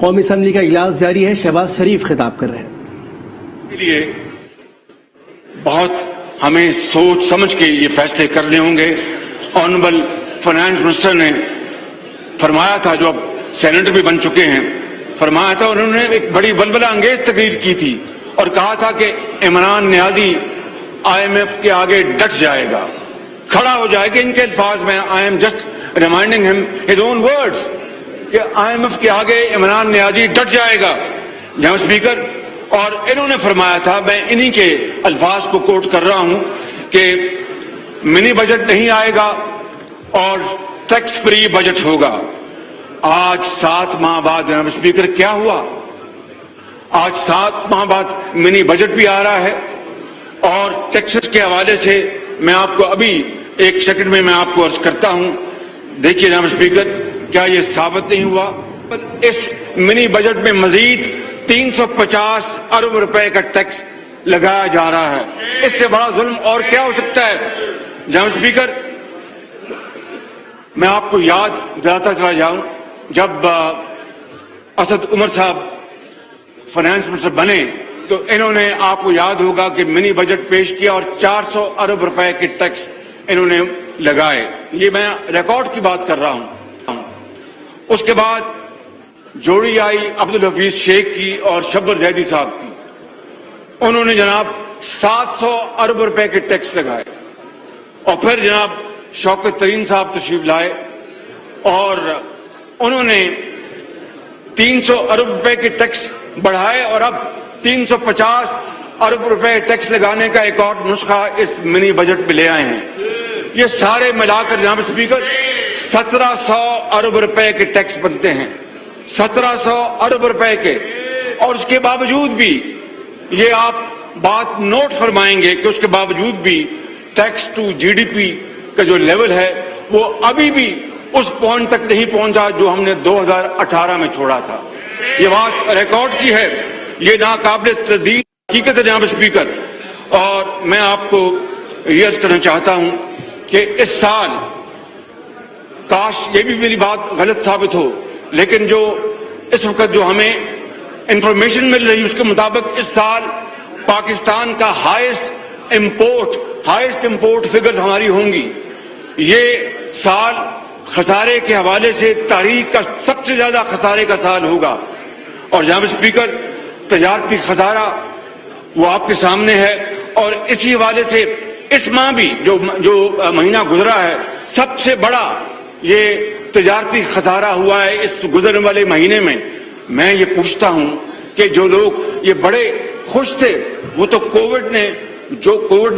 قومی اسمبلی کا اجلاس جاری ہے، شہباز شریف خطاب کر رہے ہیں. کے لیے بہت ہمیں سوچ سمجھ کے یہ فیصلے کرنے ہوں گے. آنریبل فائنانس منسٹر نے فرمایا تھا، جو اب سینیٹر بھی بن چکے ہیں، فرمایا تھا، انہوں نے ایک بڑی ولولہ انگیز تقریر کی تھی اور کہا تھا کہ عمران نیازی آئی ایم ایف کے آگے ڈٹ جائے گا، کھڑا ہو جائے گا. ان کے الفاظ میں آئی ایم جسٹ ریمائنڈنگ ہم ہز اون ورڈز کہ آئی ایم ایف کے آگے عمران نیازی ڈٹ جائے گا. جناب اسپیکر، اور انہوں نے فرمایا تھا، میں انہی کے الفاظ کو کوٹ کر رہا ہوں، کہ منی بجٹ نہیں آئے گا اور ٹیکس فری بجٹ ہوگا. آج 7 ماہ بعد جناب اسپیکر کیا ہوا؟ آج 7 ماہ بعد منی بجٹ بھی آ رہا ہے، اور ٹیکسز کے حوالے سے میں آپ کو ابھی ایک سیکنڈ میں آپ کو عرض کرتا ہوں. دیکھیے جناب اسپیکر، کیا یہ ثابت نہیں ہوا؟ اس منی بجٹ میں مزید 350 ارب روپے کا ٹیکس لگایا جا رہا ہے. اس سے بڑا ظلم اور کیا ہو سکتا ہے؟ جناب اسپیکر، میں آپ کو یاد دلاتا چلا جاؤں، جب اسد عمر صاحب فائنانس منسٹر بنے تو انہوں نے، آپ کو یاد ہوگا کہ منی بجٹ پیش کیا اور 400 ارب روپے کے ٹیکس انہوں نے لگائے. یہ میں ریکارڈ کی بات کر رہا ہوں. اس کے بعد جوڑی آئی عبدالحفیظ شیخ کی اور شبر زیدی صاحب کی. انہوں نے جناب 700 ارب روپے کے ٹیکس لگائے، اور پھر جناب شوکت ترین صاحب تشریف لائے اور انہوں نے 300 ارب روپے کے ٹیکس بڑھائے، اور اب 350 ارب روپے ٹیکس لگانے کا ایک اور نسخہ اس منی بجٹ میں لے آئے ہیں. یہ سارے ملا کر جناب اسپیکر 1700 ارب روپے کے ٹیکس بنتے ہیں، 1700 ارب روپے کے. اور اس کے باوجود بھی یہ آپ بات نوٹ فرمائیں گے کہ اس کے باوجود بھی ٹیکس ٹو جی ڈی پی کا جو لیول ہے وہ ابھی بھی اس پوائنٹ تک نہیں پہنچا جو ہم نے 2018 میں چھوڑا تھا. یہ بات ریکارڈ کی ہے، یہ ناقابل تردید حقیقت ہے جناب اسپیکر. اور میں آپ کو یہ عرض کرنا چاہتا ہوں کہ اس سال، کاش یہ بھی میری بات غلط ثابت ہو، لیکن جو اس وقت جو ہمیں انفارمیشن مل رہی ہے اس کے مطابق اس سال پاکستان کا ہائیسٹ امپورٹ فگرز ہماری ہوں گی. یہ سال خسارے کے حوالے سے تاریخ کا سب سے زیادہ خسارے کا سال ہوگا. اور جناب اسپیکر، تجارتی خسارہ وہ آپ کے سامنے ہے، اور اسی حوالے سے اس ماہ بھی جو مہینہ گزرا ہے، سب سے بڑا یہ تجارتی خسارہ ہوا ہے اس گزرنے والے مہینے میں. میں یہ پوچھتا ہوں کہ جو لوگ یہ بڑے خوش تھے، وہ تو کووڈ نے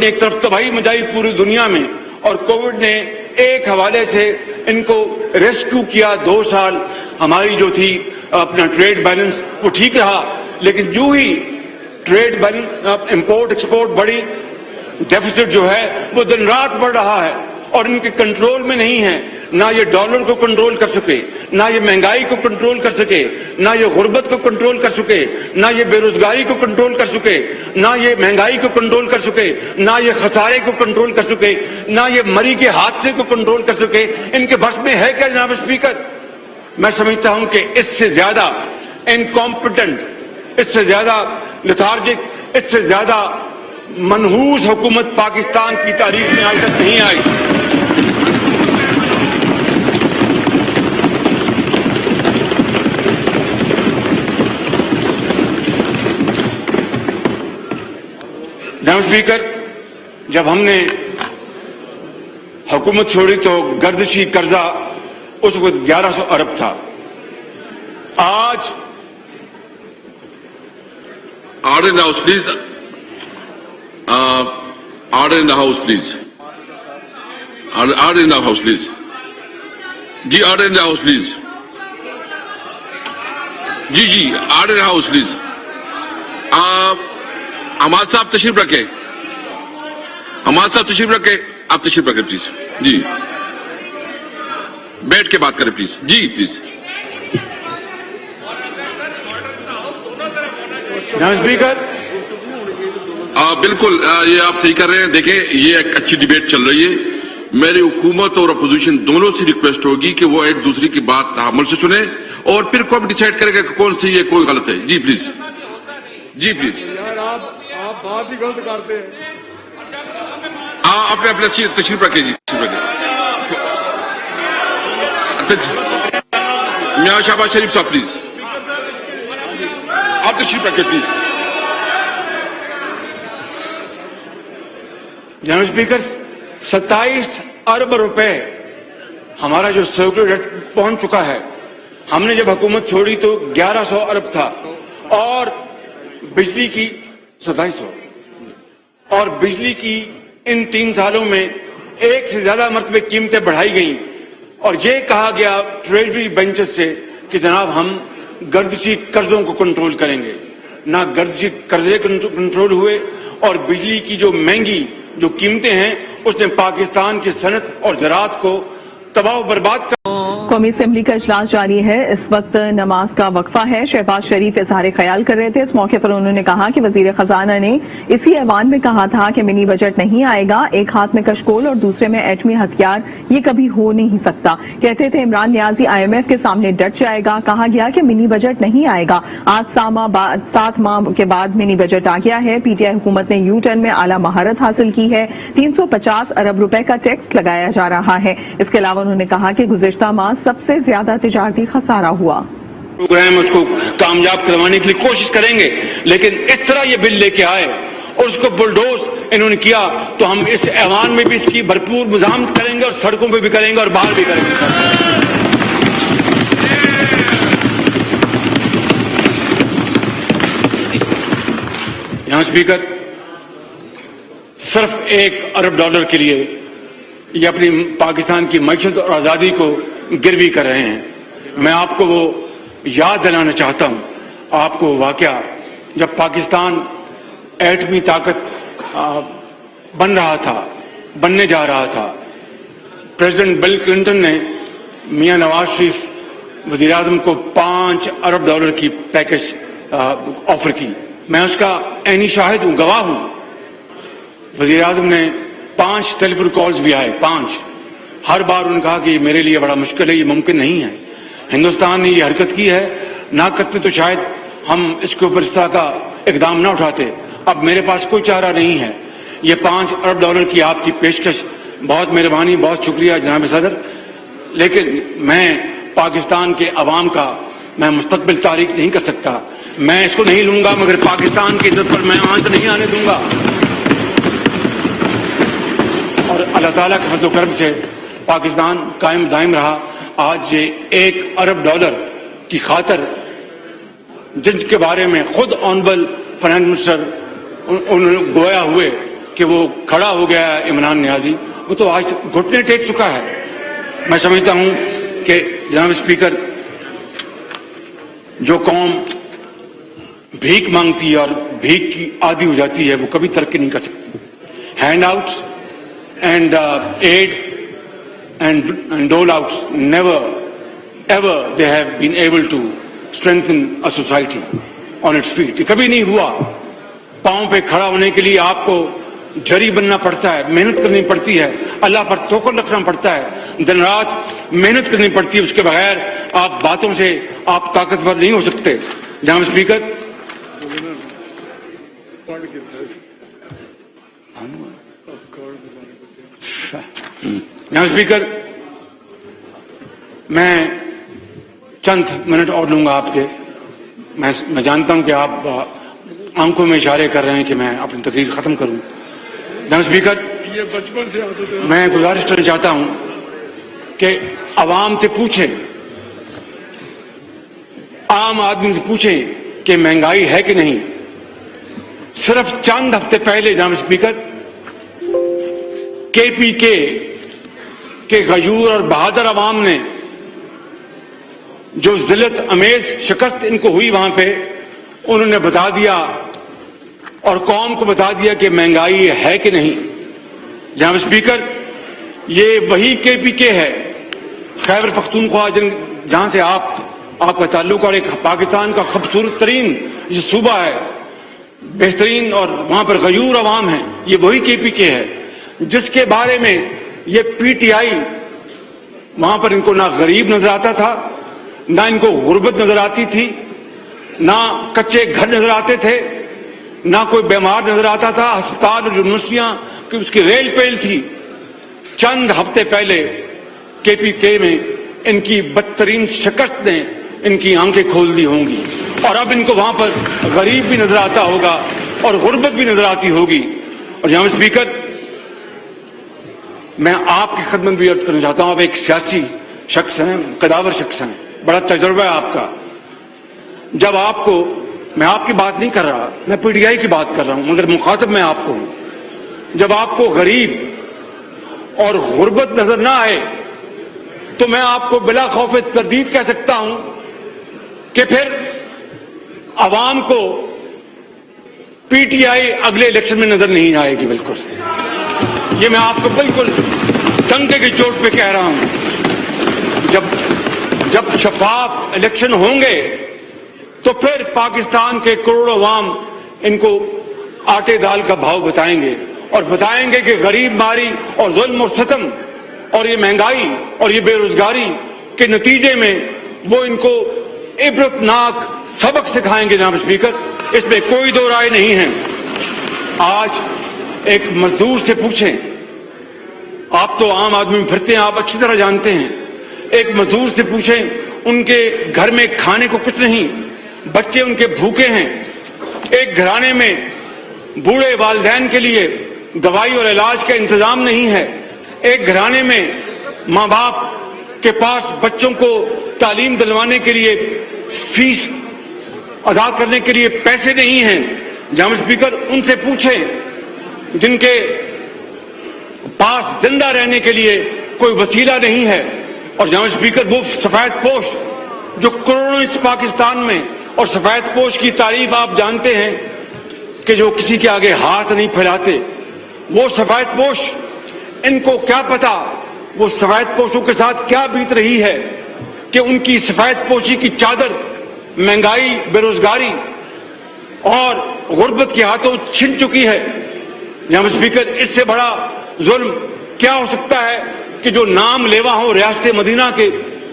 ایک طرف تباہی مچائی پوری دنیا میں، اور کووڈ نے ایک حوالے سے ان کو ریسکیو کیا. 2 سال ہماری جو تھی اپنا ٹریڈ بیلنس وہ ٹھیک رہا، لیکن جو ہی ٹریڈ بیلنس امپورٹ ایکسپورٹ بڑی، ڈیفیسٹ جو ہے وہ دن رات بڑھ رہا ہے، اور ان کے کنٹرول میں نہیں ہے. نہ یہ ڈالر کو کنٹرول کر سکے، نہ یہ مہنگائی کو کنٹرول کر سکے، نہ یہ غربت کو کنٹرول کر سکے، نہ یہ بے روزگاری کو کنٹرول کر سکے، نہ یہ مہنگائی کو کنٹرول کر سکے، نہ یہ خسارے کو کنٹرول کر سکے، نہ یہ مری کے حادثے کو کنٹرول کر سکے. ان کے بس میں ہے کیا جناب اسپیکر؟ میں سمجھتا ہوں کہ اس سے زیادہ انکمپیٹنٹ، اس سے زیادہ لیتھارجک، اس سے زیادہ منحوس حکومت پاکستان کی تاریخ میں آج تک نہیں آئی. جناب اسپیکر، جب ہم نے حکومت چھوڑی تو گردشی قرضہ اس وقت 1100 ارب تھا. آج Order in the House, please. Order in the House, please. Order in the House, please. Ji, order in the House, please. Ji, order in the House, please. Ahmad صاحب تشریف رکھے. Ahmad صاحب تشریف رکھے. آپ تشریف رکھے پلیز. جی بیٹھ کے بات کریں پلیز. جی پلیز. جناب اسپیکر، بالکل یہ آپ صحیح کر رہے ہیں. دیکھیں یہ ایک اچھی ڈیبیٹ چل رہی ہے. मेरी हुकूमत और अपोजिशन दोनों से रिक्वेस्ट होगी कि वो एक दूसरे की बात तहम्मुल से सुने और फिर कौन डिसाइड करेगा कि कौन सी है कोई गलत है। जी प्लीज, जी प्लीज। यार आप बात ही गलत करते हैं। अपने अपने तशरीफ रखिए जी, तशरीफ रखिए। मियां शहबाज शरीफ साहब प्लीज, आप तशरीफ रखिए प्लीज। जनरल स्पीकर, 27 अरब रुपए हमारा जो सर्कुलर पहुंच चुका है। हमने जब हुकूमत छोड़ी तो 1100 अरब था और बिजली की 2700 और बिजली की इन 3 सालों में एक से ज्यादा मरतबे कीमतें बढ़ाई गई और ये कहा गया ट्रेजरी बेंचेस से कि जनाब हम गर्दिशी कर्जों को कंट्रोल करेंगे। ना गर्दिशी कर्जे कंट्रोल हुए और बिजली की जो महंगी जो कीमतें हैं उसने पाकिस्तान की सनत और ज़राअत को तबाह बर्बाद कर। कौमी असेंबली का इजलास जारी है। इस वक्त नमाज का वक्फा है। शहबाज शरीफ इजहार ख्याल कर रहे थे। इस मौके पर उन्होंने कहा कि वजीर खजाना ने इसी ऐवान में कहा था कि मिनी बजट नहीं आएगा। एक हाथ में कशकोल और दूसरे में एटमी हथियार, ये कभी हो नहीं सकता। कहते थे इमरान नियाजी IMF के सामने डट जाएगा। कहा गया कि मिनी बजट नहीं आएगा। आज 7 माह के बाद मिनी बजट आ गया है। PTI हुकूमत ने यू टर्न में आला महारत हासिल की है। 350 अरब रुपए का टैक्स लगाया जा रहा है। इसके अलावा उन्होंने कहा कि गुज़िश्ता माह सबसे ज्यादा तिजारती खसारा हुआ। प्रोग्राम उसको कामयाब करवाने के लिए कोशिश करेंगे, लेकिन इस तरह ये बिल लेके आए और उसको बुलडोज इन्होंने किया तो हम इस ऐवान में भी इसकी भरपूर मुज़ाहमत करेंगे और सड़कों पे भी करेंगे और बाहर भी करेंगे। यहां स्पीकर, सिर्फ $1 अरब के लिए ये अपनी पाकिस्तान की मईशत और आजादी को गिरवी कर रहे हैं। मैं आपको वो याद दिलाना चाहता हूं, आपको वाकया जब पाकिस्तान एटमी ताकत बनने जा रहा था, प्रेसिडेंट बिल क्लिंटन ने मियां नवाज शरीफ वजीर आजम को $5 अरब की पैकेज ऑफर की। मैं उसका ऐनी शाहिद हूं, गवाह हूं। वजीर आजम ने 5 टेलीफोन कॉल्स भी आए, 5। हर बार उन्होंने कहा कि मेरे लिए बड़ा मुश्किल है, ये मुमकिन नहीं है। हिंदुस्तान ने ये हरकत की है, ना करते तो शायद हम इसके ऊपर इस तरह का इकदाम ना उठाते। अब मेरे पास कोई चारा नहीं है। ये $5 अरब की आपकी पेशकश, बहुत मेहरबानी, बहुत शुक्रिया जनाब सदर, लेकिन मैं पाकिस्तान के अवाम का मैं मुस्तकबिल तारीख नहीं कर सकता। मैं इसको नहीं लूंगा, मगर पाकिस्तान की इज्जत पर मैं आंच नहीं आने दूंगा। और अल्लाह ताला के फज़्ल व करम से पाकिस्तान कायम दायम रहा। आज ये $1 अरब की खातर जिनके बारे में खुद ऑनरेबल फाइनेंस मिनिस्टर उन्होंने गोया हुए कि वो खड़ा हो गया है इमरान नियाजी, वो तो आज घुटने टेक चुका है। मैं समझता हूं कि जनाब स्पीकर, जो कौम भीख मांगती है और भीख की आदी हो जाती है वो कभी तरक्की नहीं कर सकती। Hand outs and aid and dole outs, never ever they have been able to strengthen a society on its feet. कभी नहीं हुआ। पांव पे खड़ा होने के लिए आपको जरी बनना पड़ता है, मेहनत करनी पड़ती है, अल्लाह पर तवक्कुल रखना पड़ता है, दिन रात मेहनत करनी पड़ती है। उसके बगैर आप बातों से आप ताकतवर नहीं हो सकते। जनाब स्पीकर, जनाब स्पीकर, मैं चंद मिनट और लूंगा आपके। मैं जानता हूं कि आप आंखों में इशारे कर रहे हैं कि मैं अपनी तकरीर खत्म करूं। जनाब स्पीकर, ये बचपन से आदत है। मैं गुजारिश करना चाहता हूं कि आवाम से पूछें, आम आदमी से पूछें कि महंगाई है कि नहीं। सिर्फ चंद हफ्ते पहले जनाब स्पीकर, KPK के गयूर और बहादुर अवाम ने जो जिल्लत अमेज शिकस्त इनको हुई वहां पे, उन्होंने बता दिया और कौम को बता दिया कि महंगाई है कि नहीं। जनाब स्पीकर, ये वही KPK है, खैबर पख्तूनख्वा, जहां से आपका ताल्लुक और एक पाकिस्तान का खूबसूरत तरीन जो सूबा है, बेहतरीन, और वहां पर गयूर अवाम है, ये वही KPK है जिसके बारे में ये पीटीआई, वहां पर इनको ना गरीब नजर आता था, ना इनको गुर्बत नजर आती थी, ना कच्चे घर नजर आते थे, ना कोई बीमार नजर आता था। अस्पताल और यूनिवर्सिटियां की उसकी रेल पेल थी। चंद हफ्ते पहले केपीके में इनकी बदतरीन शिकस्त ने इनकी आंखें खोल दी होंगी और अब इनको वहां पर गरीब भी नजर आता होगा और गुर्बत भी नजर आती होगी। और जनाब स्पीकर, मैं आपकी खिदमत भी अर्ज करना चाहता हूं, आप एक सियासी शख्स हैं, कदावर शख्स हैं, बड़ा तजुर्बा है आपका। जब आपको, मैं आपकी बात नहीं कर रहा, मैं पीटीआई की बात कर रहा हूं, मगर मुखातब मैं आपको हूं। जब आपको गरीब और गुर्बत नजर ना आए तो मैं आपको बिला खौफ तरदीद कह सकता हूं कि फिर आवाम को पीटीआई अगले इलेक्शन में नजर नहीं आएगी। बिल्कुल, ये मैं आपको बिल्कुल डंके की चोट पे कह रहा हूं। जब शफाफ इलेक्शन होंगे तो फिर पाकिस्तान के करोड़ों अवाम इनको आटे दाल का भाव बताएंगे और बताएंगे कि गरीब मारी और जुल्म और सितम और ये महंगाई और ये बेरोजगारी के नतीजे में वो इनको इबरतनाक सबक सिखाएंगे। जनाब स्पीकर, इसमें कोई दो राय नहीं है। आज एक मजदूर से पूछें, आप तो आम आदमी में फिरते हैं, आप अच्छी तरह जानते हैं। एक मजदूर से पूछें, उनके घर में खाने को कुछ नहीं, बच्चे उनके भूखे हैं। एक घराने में बूढ़े वालिदैन के लिए दवाई और इलाज का इंतजाम नहीं है। एक घराने में मां बाप के पास बच्चों को तालीम दिलवाने के लिए फीस अदा करने के लिए पैसे नहीं हैं। जनाब स्पीकर, उनसे पूछें जिनके पास जिंदा रहने के लिए कोई वसीला नहीं है। और जनाब स्पीकर, वो सफेद पोश जो करोड़ों इस पाकिस्तान में, और सफेद पोश की तारीफ आप जानते हैं कि जो किसी के आगे हाथ नहीं फैलाते, वो सफेद पोश, इनको क्या पता वो सफेद पोशों के साथ क्या बीत रही है कि उनकी सफेद पोशी की चादर महंगाई, बेरोजगारी और गुर्बत के हाथों छिन चुकी है। जनाब स्पीकर, इससे बड़ा जुल्म क्या हो सकता है कि जो नाम लेवा हो रियासत मदीना के,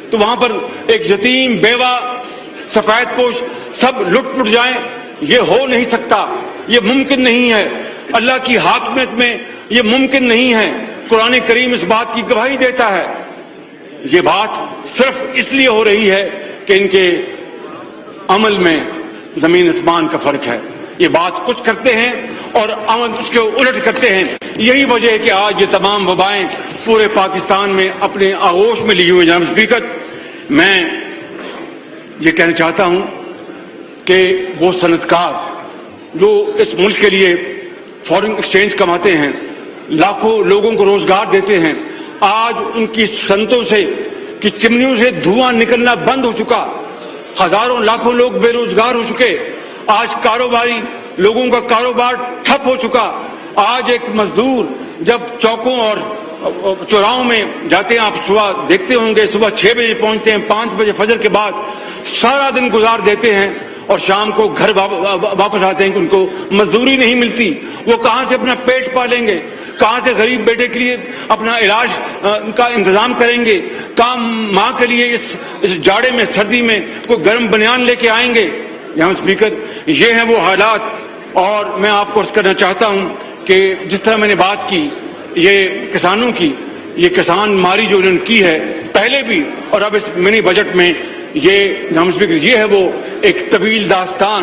तो वहां पर एक यतीम, बेवा, सफेद पोश सब लुट-पुट जाएं। ये हो नहीं सकता, ये मुमकिन नहीं है। अल्लाह की हाकमियत में ये मुमकिन नहीं है। कुरान करीम इस बात की गवाही देता है। ये बात सिर्फ इसलिए हो रही है कि इनके अमल में जमीन आसमान का फर्क है। ये बात कुछ करते हैं और अमल उसके उलट करते हैं। यही वजह है कि आज ये तमाम वबाएं पूरे पाकिस्तान में अपने आगोश में ली हुई। जनाब स्पीकर, मैं ये कहना चाहता हूं कि वो सनतकार जो इस मुल्क के लिए फॉरेन एक्सचेंज कमाते हैं, लाखों लोगों को रोजगार देते हैं, आज उनकी सनतों से की चिमनियों से धुआं निकलना बंद हो चुका। हजारों लाखों लोग बेरोजगार हो चुके। आज कारोबारी लोगों का कारोबार ठप हो चुका। आज एक मजदूर जब चौकों और चौराहों में जाते हैं, आप सुबह देखते होंगे, सुबह 6 बजे पहुंचते हैं, 5 बजे फजर के बाद सारा दिन गुजार देते हैं और शाम को घर वापस आते हैं कि उनको मजदूरी नहीं मिलती। वो कहां से अपना पेट पालेंगे, कहां से गरीब बेटे के लिए अपना इलाज का इंतजाम करेंगे, कहां मां के लिए इस जाड़े में, सर्दी में कोई गर्म बनियान लेके आएंगे। यहां स्पीकर, ये हैं वो हालात। और मैं आपको अर्ज करना चाहता हूं कि जिस तरह मैंने बात की ये किसानों की, ये किसान मारी जो उन्होंने की है पहले भी और अब इस मिनी बजट में, ये जनाब स्पीकर, ये है वो एक तवील दास्तान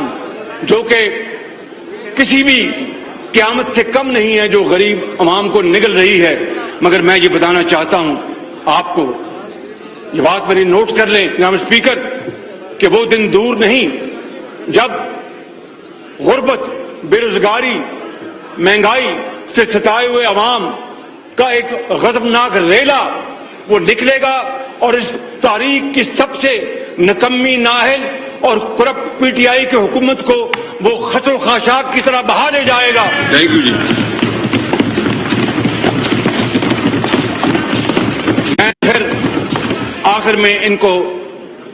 जो कि किसी भी क़यामत से कम नहीं है, जो गरीब अवाम को निगल रही है। मगर मैं ये बताना चाहता हूं आपको, ये बात मेरी नोट कर लें जनाब स्पीकर, कि वो दिन दूर नहीं जब गुर्बत, बेरोजगारी, महंगाई से सताए हुए अवाम का एक गजबनाक रेला वो निकलेगा और इस तारीख की सबसे नकम्मी, नाहल और करप्ट पीटीआई की हुकूमत को वो खसो खाशाक की तरह बहा ले जाएगा। थैंक यू जी। मैं फिर आखिर में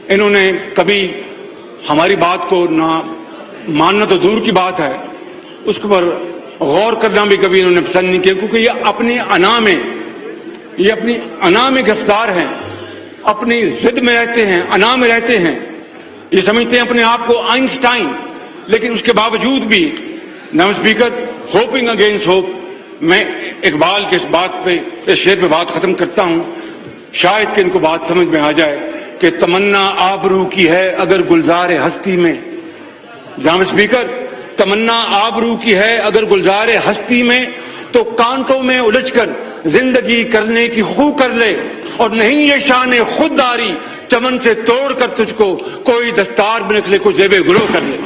इन्होंने कभी हमारी बात को ना मानना तो दूर की बात है, उसके पर गौर करना भी कभी इन्होंने पसंद नहीं किया, क्योंकि ये अपने अना में یہ اپنی انا میں گرفتار ہیں، اپنی ضد میں رہتے ہیں، انا میں رہتے ہیں، یہ سمجھتے ہیں اپنے آپ کو آئنسٹائن، لیکن اس کے باوجود بھی جناب اسپیکر ہوپنگ اگینسٹ ہوپ، میں اقبال کے اس شعر پہ بات ختم کرتا ہوں، شاید کہ ان کو بات سمجھ میں آ جائے کہ تمنا آبرو کی ہے اگر گلزار ہستی میں، جناب اسپیکر تمنا آبرو کی ہے اگر گلزار ہستی میں، تو کانٹوں میں الجھ کر زندگی کرنے کی خو کر لے، اور نہیں یہ شان خودداری چمن سے توڑ کر تجھ کو کوئی دستار میں نکلے کو زیب گلو کر لے۔